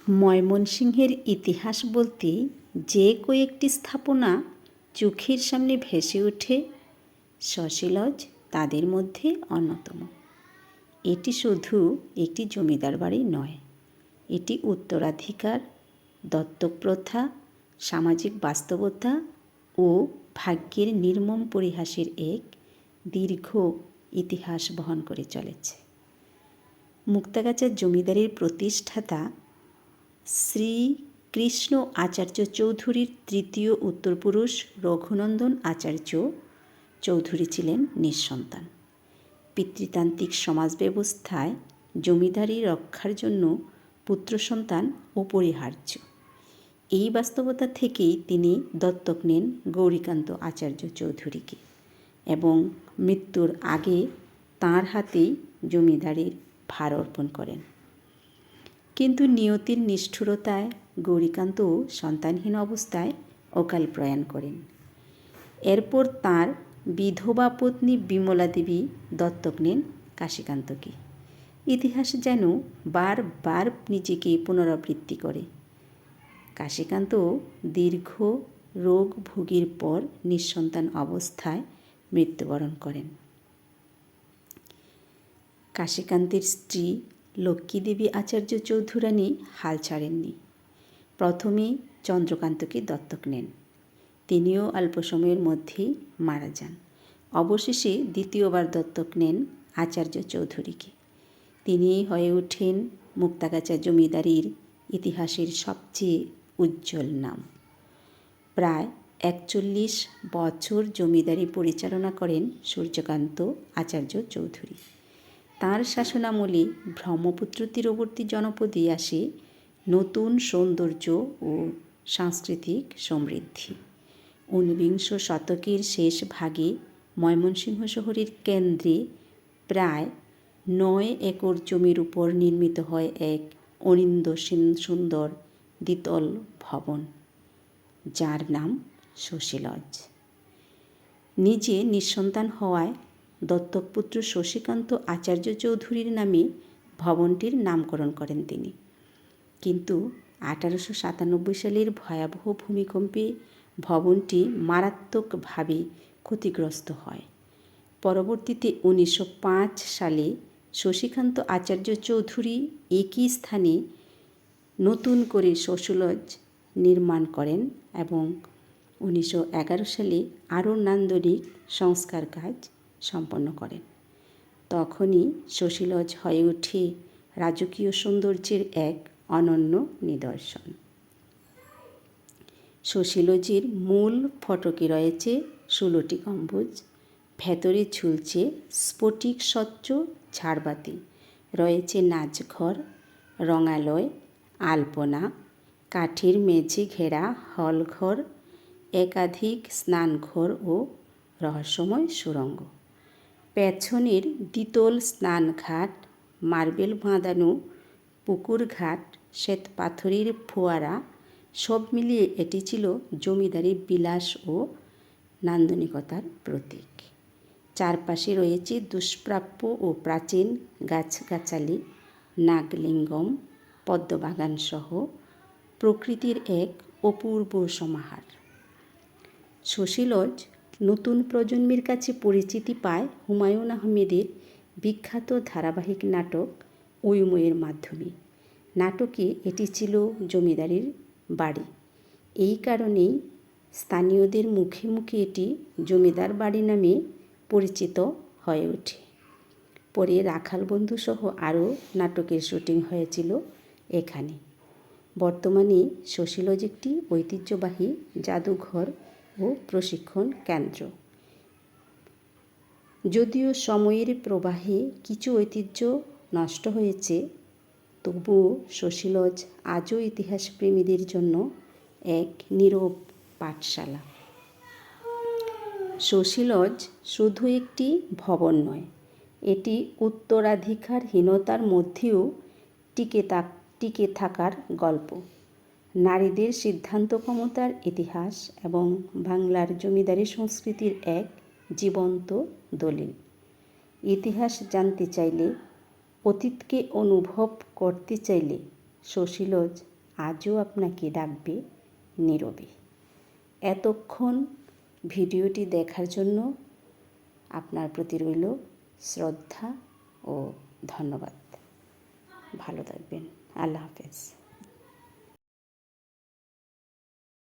ময়মনসিংহের ইতিহাস বলতে যে কয়েকটি স্থাপনা চোখের সামনে ভেসে ওঠে শশীলজ তাদের মধ্যে অন্যতম। এটি শুধু একটি জমিদার বাড়ি নয়, এটি উত্তরাধিকার, দত্তক প্রথা, সামাজিক বাস্তবতা ও ভাগ্যের নির্মম পরিহাসের এক দীর্ঘ ইতিহাস বহন করে চলেছে। মুক্তাগাছার জমিদারির প্রতিষ্ঠাতা শ্রীকৃষ্ণ আচার্য চৌধুরীর তৃতীয় উত্তরপুরুষ রঘুনন্দন আচার্য চৌধুরী ছিলেন নিঃসন্তান। পিতৃতান্ত্রিক সমাজ ব্যবস্থায় জমিদারি রক্ষার জন্য পুত্র সন্তান অপরিহার্য। এই বাস্তবতা থেকেই তিনি দত্তক নেন গৌরীকান্ত আচার্য চৌধুরীকে এবং মৃত্যুর আগে তাঁর হাতেই জমিদারির ভার অর্পণ করেন। কিন্তু নিয়তির নিষ্ঠুরতায় গৌরীকান্ত সন্তানহীন অবস্থায় অকাল প্রয়াণ করেন। এরপর তাঁর বিধবা পত্নী বিমলা দেবী দত্তক নেন কাশীকান্তকে। ইতিহাস যেন বারবার নিজেকে পুনরাবৃত্তি করে। কাশীকান্ত দীর্ঘ রোগ ভোগের পর নিঃসন্তান অবস্থায় মৃত্যুবরণ করেন। কাশীকান্তের স্ত্রী লক্ষ্মীদেবী আচার্য চৌধুরানী হাল ছাড়েননি। প্রথমে চন্দ্রকান্তকে দত্তক নেন, তিনিও অল্প সময়ের মধ্যেই মারা যান। অবশেষে দ্বিতীয়বার দত্তক নেন আচার্য চৌধুরীকে। তিনিই হয়ে ওঠেন মুক্তাগাছা জমিদারির ইতিহাসের সবচেয়ে উজ্জ্বল নাম। প্রায় 41 বছর জমিদারি পরিচালনা করেন সূর্যকান্ত আচার্য চৌধুরী। তাঁর শাসনামলে ব্রহ্মপুত্র তীরবর্তী জনপদে আসে নতুন সৌন্দর্য ও সাংস্কৃতিক সমৃদ্ধি। 19বিংশ শতকের শেষ ভাগে ময়মনসিংহ শহরের কেন্দ্রে প্রায় 9 একর জমির উপর নির্মিত হয় এক অনিন্দ্য সুন্দর দ্বিতল ভবন, যার নাম শশীলজ। নিজে নিঃসন্তান হওয়ায় দত্তকপুত্র শশীকান্ত আচার্য চৌধুরীর নামে ভবনটির নামকরণ করেন তিনি। কিন্তু 1897 সালের ভয়াবহ ভূমিকম্পে ভবনটি মারাত্মকভাবে ক্ষতিগ্রস্ত হয়। পরবর্তীতে 1905 সালে শশীকান্ত আচার্য চৌধুরী একই স্থানে নতুন করে শশীলজ নির্মাণ করেন এবং 1911 সালে আরও নান্দনিক সংস্কার কাজ সম্পন্ন করেন। তখনই শশীলজ হয়ে ওঠে রাজকীয় সৌন্দর্যের এক অনন্য নিদর্শন। শশীলজের মূল ফটকে রয়েছে 16টি গম্বুজ, ভেতরে ঝুলছে স্ফটিক স্বচ্ছ ঝাড়বাতি, রয়েছে নাচঘর, রঙালয়, আলপনা, কাঠের মেঝে ঘেরা হলঘর, একাধিক স্নানঘর ও রহস্যময় সুড়ঙ্গ। পেছনের দ্বিতল স্নানঘাট, মার্বেল বাঁধানো পুকুরঘাট, শ্বেত পাথরের ফোয়ারা, সব মিলিয়ে এটি ছিল জমিদারি বিলাস ও নান্দনিকতার প্রতীক। চারপাশে রয়েছে দুষ্প্রাপ্য ও প্রাচীন গাছগাছালি, নাগলিঙ্গম, পদ্মবাগান সহ প্রকৃতির এক অপূর্ব সমাহার। শশীলজ নতুন প্রজন্মের কাছে পরিচিতি পায় হুমায়ুন আহমেদের বিখ্যাত ধারাবাহিক নাটক ওইময়ের মাধ্যমে। নাটকে এটি ছিল জমিদারির বাড়ি। এই কারণেই স্থানীয়দের মুখে মুখে এটি জমিদার বাড়ি নামে পরিচিত হয়ে ওঠে। পরে রাখাল বন্ধু সহ আরও নাটকের শুটিং হয়েছিল এখানে। বর্তমানে শশীলজ একটি ঐতিহ্যবাহী জাদুঘর ও প্রশিক্ষণ কেন্দ্র। যদিও সময়ের প্রবাহে কিছু ঐতিহ্য নষ্ট হয়েছে, তবুও শশীলজ আজও ইতিহাসপ্রেমীদের জন্য এক নীরব পাঠশালা। শশীলজ শুধু একটি ভবন নয়, এটি উত্তরাধিকারহীনতার মধ্যেও টিকে থাকার গল্প, নারীদের সিদ্ধান্ত ক্ষমতার ইতিহাস এবং বাংলার জমিদারি সংস্কৃতির এক জীবন্ত দলিল। ইতিহাস জানতে চাইলে, অতীতকে অনুভব করতে চাইলে শশীলজ আজও আপনাকে ডাকবে নীরবে। এতক্ষণ ভিডিওটি দেখার জন্য আপনার প্রতি রইল শ্রদ্ধা ও ধন্যবাদ। ভালো থাকবেন। আল্লাহ হাফেজ।